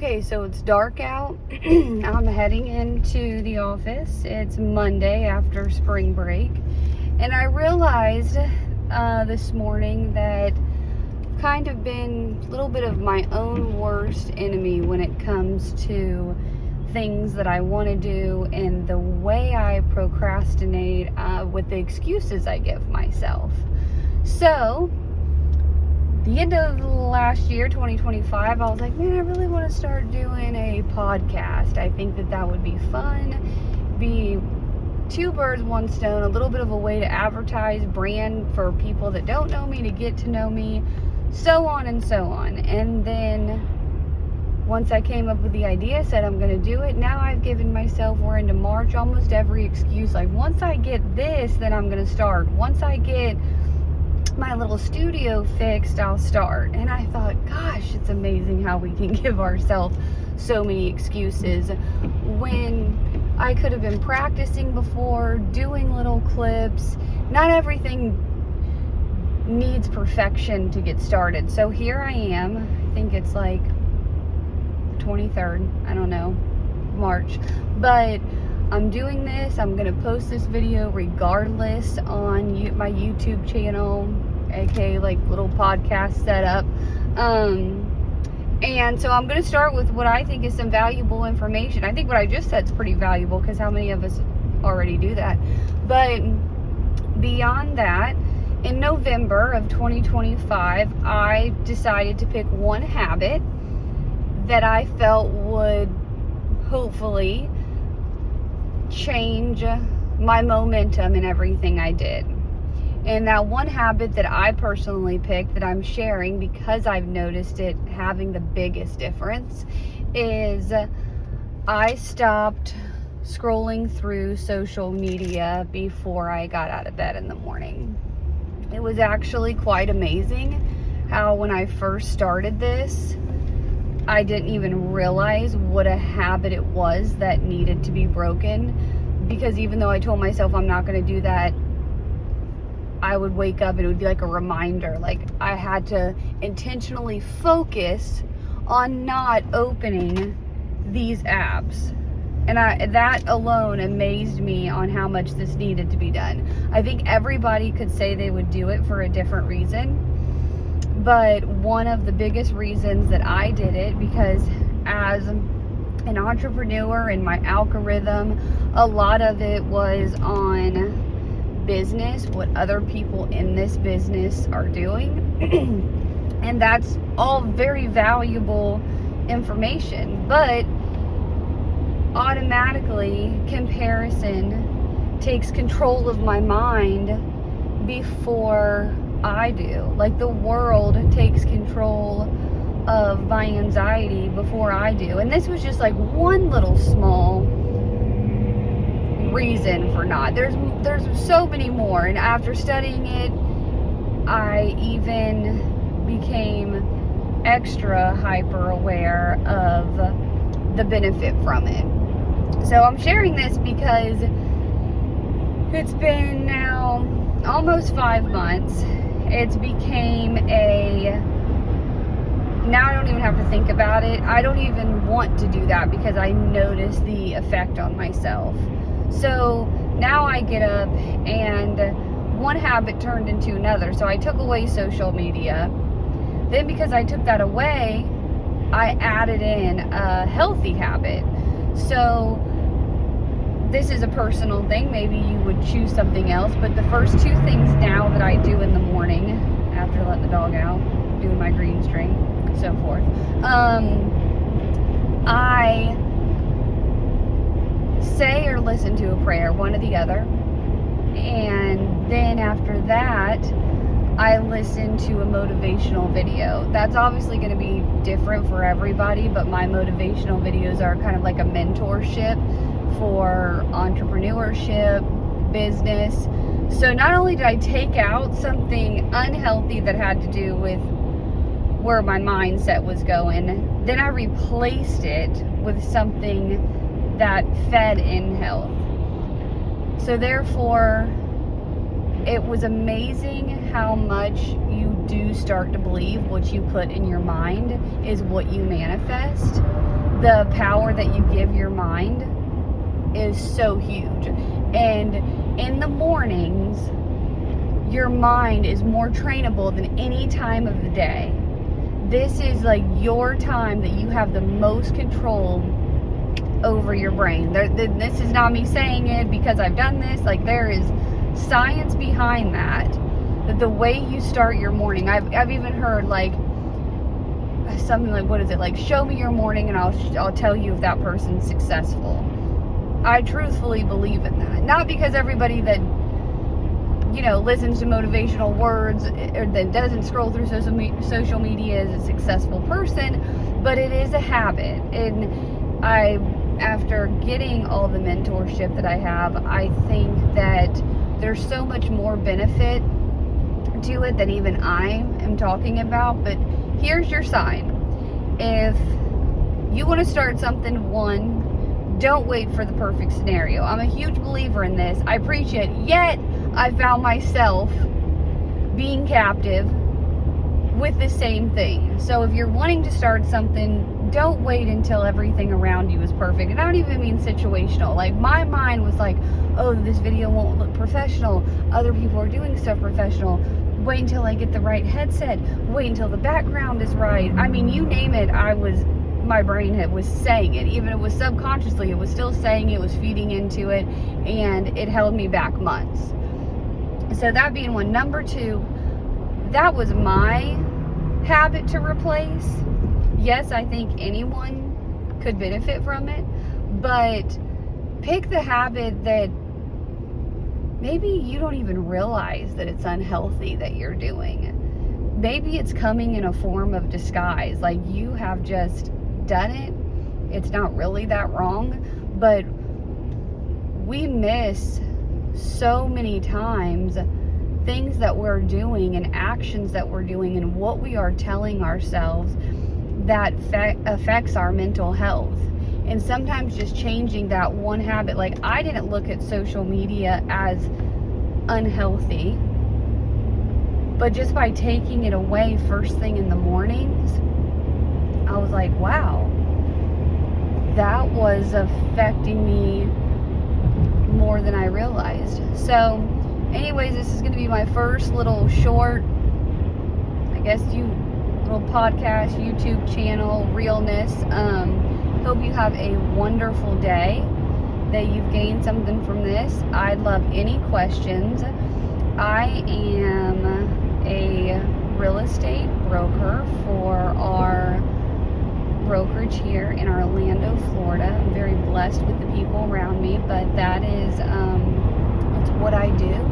Okay, so it's dark out. I'm heading into the office. It's Monday after spring break. And I realized this morning that I've kind of been a little bit of my own worst enemy when it comes to things that I want to do and the way I procrastinate with the excuses I give myself. So, the end of last year, 2025, I was like, man, I really want to start doing a podcast. I think that would be fun, be two birds, one stone, a little bit of a way to advertise, brand for people that don't know me, to get to know me, so on and so on. And then once I came up with the idea, said I'm going to do it, now I've given myself, we're into March, almost every excuse. Like, once I get this, then I'm going to start. Once I get my little studio fixed, I'll start. And I thought, gosh, it's amazing how we can give ourselves so many excuses when I could have been practicing before, doing little clips. Not everything needs perfection to get started. So here I am. I think it's like the 23rd, I don't know, March, but I'm doing this. I'm going to post this video regardless on my YouTube channel, aka like little podcast setup. And so I'm going to start with what I think is some valuable information. I think what I just said is pretty valuable because how many of us already do that? But beyond that, in November of 2025, I decided to pick one habit that I felt would hopefully change my momentum in everything I did. And that one habit that I personally picked, that I'm sharing because I've noticed it having the biggest difference, is I stopped scrolling through social media before I got out of bed in the morning. It was actually quite amazing how when I first started this, I didn't even realize what a habit it was that needed to be broken, because even though I told myself I'm not going to do that, I would wake up and it would be like a reminder. Like, I had to intentionally focus on not opening these apps. And that alone amazed me on how much this needed to be done. I think everybody could say they would do it for a different reason. But one of the biggest reasons that I did it, because as an entrepreneur in my algorithm, a lot of it was on business, what other people in this business are doing. And that's all very valuable information. But automatically, comparison takes control of my mind before I do. Like, the world takes control of my anxiety before I do. And this was just like one little small reason for not. There's so many more. And after studying it, I even became extra hyper aware of the benefit from it. So I'm sharing this because it's been now almost 5 months. It's became now I don't even have to think about it. I don't even want to do that because I notice the effect on myself. So now I get up, and one habit turned into another. So I took away social media. Then because I took that away, I added in a healthy habit. So this is a personal thing. Maybe you would choose something else. But the first two things now that I do in the morning, after letting the dog out, doing my green string, so forth, I say or listen to a prayer, one or the other. And then after that, I listen to a motivational video. That's obviously going to be different for everybody, but my motivational videos are kind of like a mentorship for entrepreneurship, business. So not only did I take out something unhealthy that had to do with where my mindset was going, then I replaced it with something that fed in health. So therefore, it was amazing how much you do start to believe what you put in your mind is what you manifest. The power that you give your mind is so huge. And in the mornings, your mind is more trainable than any time of the day. This is like your time that you have the most control over your brain. This is not me saying it because I've done this. Like, there is science behind that. That the way you start your morning, I've even heard like something like, what is it, like, show me your morning and I'll tell you if that person's successful. I truthfully believe in that. Not because everybody that, you know, listens to motivational words or that doesn't scroll through social media is a successful person, but it is a habit. And after getting all the mentorship that I have, I think that there's so much more benefit to it than even I am talking about. But here's your sign. If you want to start something, one, don't wait for the perfect scenario. I'm a huge believer in this. I preach it, yet I found myself being captive with the same thing. So if you're wanting to start something, don't wait until everything around you is perfect. And I don't even mean situational. Like, my mind was like, oh, this video won't look professional. Other people are doing stuff professional. Wait until I get the right headset. Wait until the background is right. I mean, you name it, my brain was saying it. Even if it was subconsciously, it was still saying it, was feeding into it, and it held me back months. So that being one. Number two, that was my habit to replace. Yes, I think anyone could benefit from it, but pick the habit that maybe you don't even realize that it's unhealthy that you're doing. Maybe it's coming in a form of disguise, like you have just done it. It's not really that wrong, but we miss so many times things that we're doing and actions that we're doing and what we are telling ourselves that affects our mental health. And sometimes just changing that one habit. Like, I didn't look at social media as unhealthy, but just by taking it away first thing in the mornings, I was like, wow, that was affecting me more than I realized. So anyways, this is going to be my first little short, I guess, little podcast, YouTube channel, realness. Hope you have a wonderful day, that you've gained something from this. I'd love any questions. I am a real estate broker for our brokerage here in Orlando, Florida. I'm very blessed with the people around me, but that is it's what I do.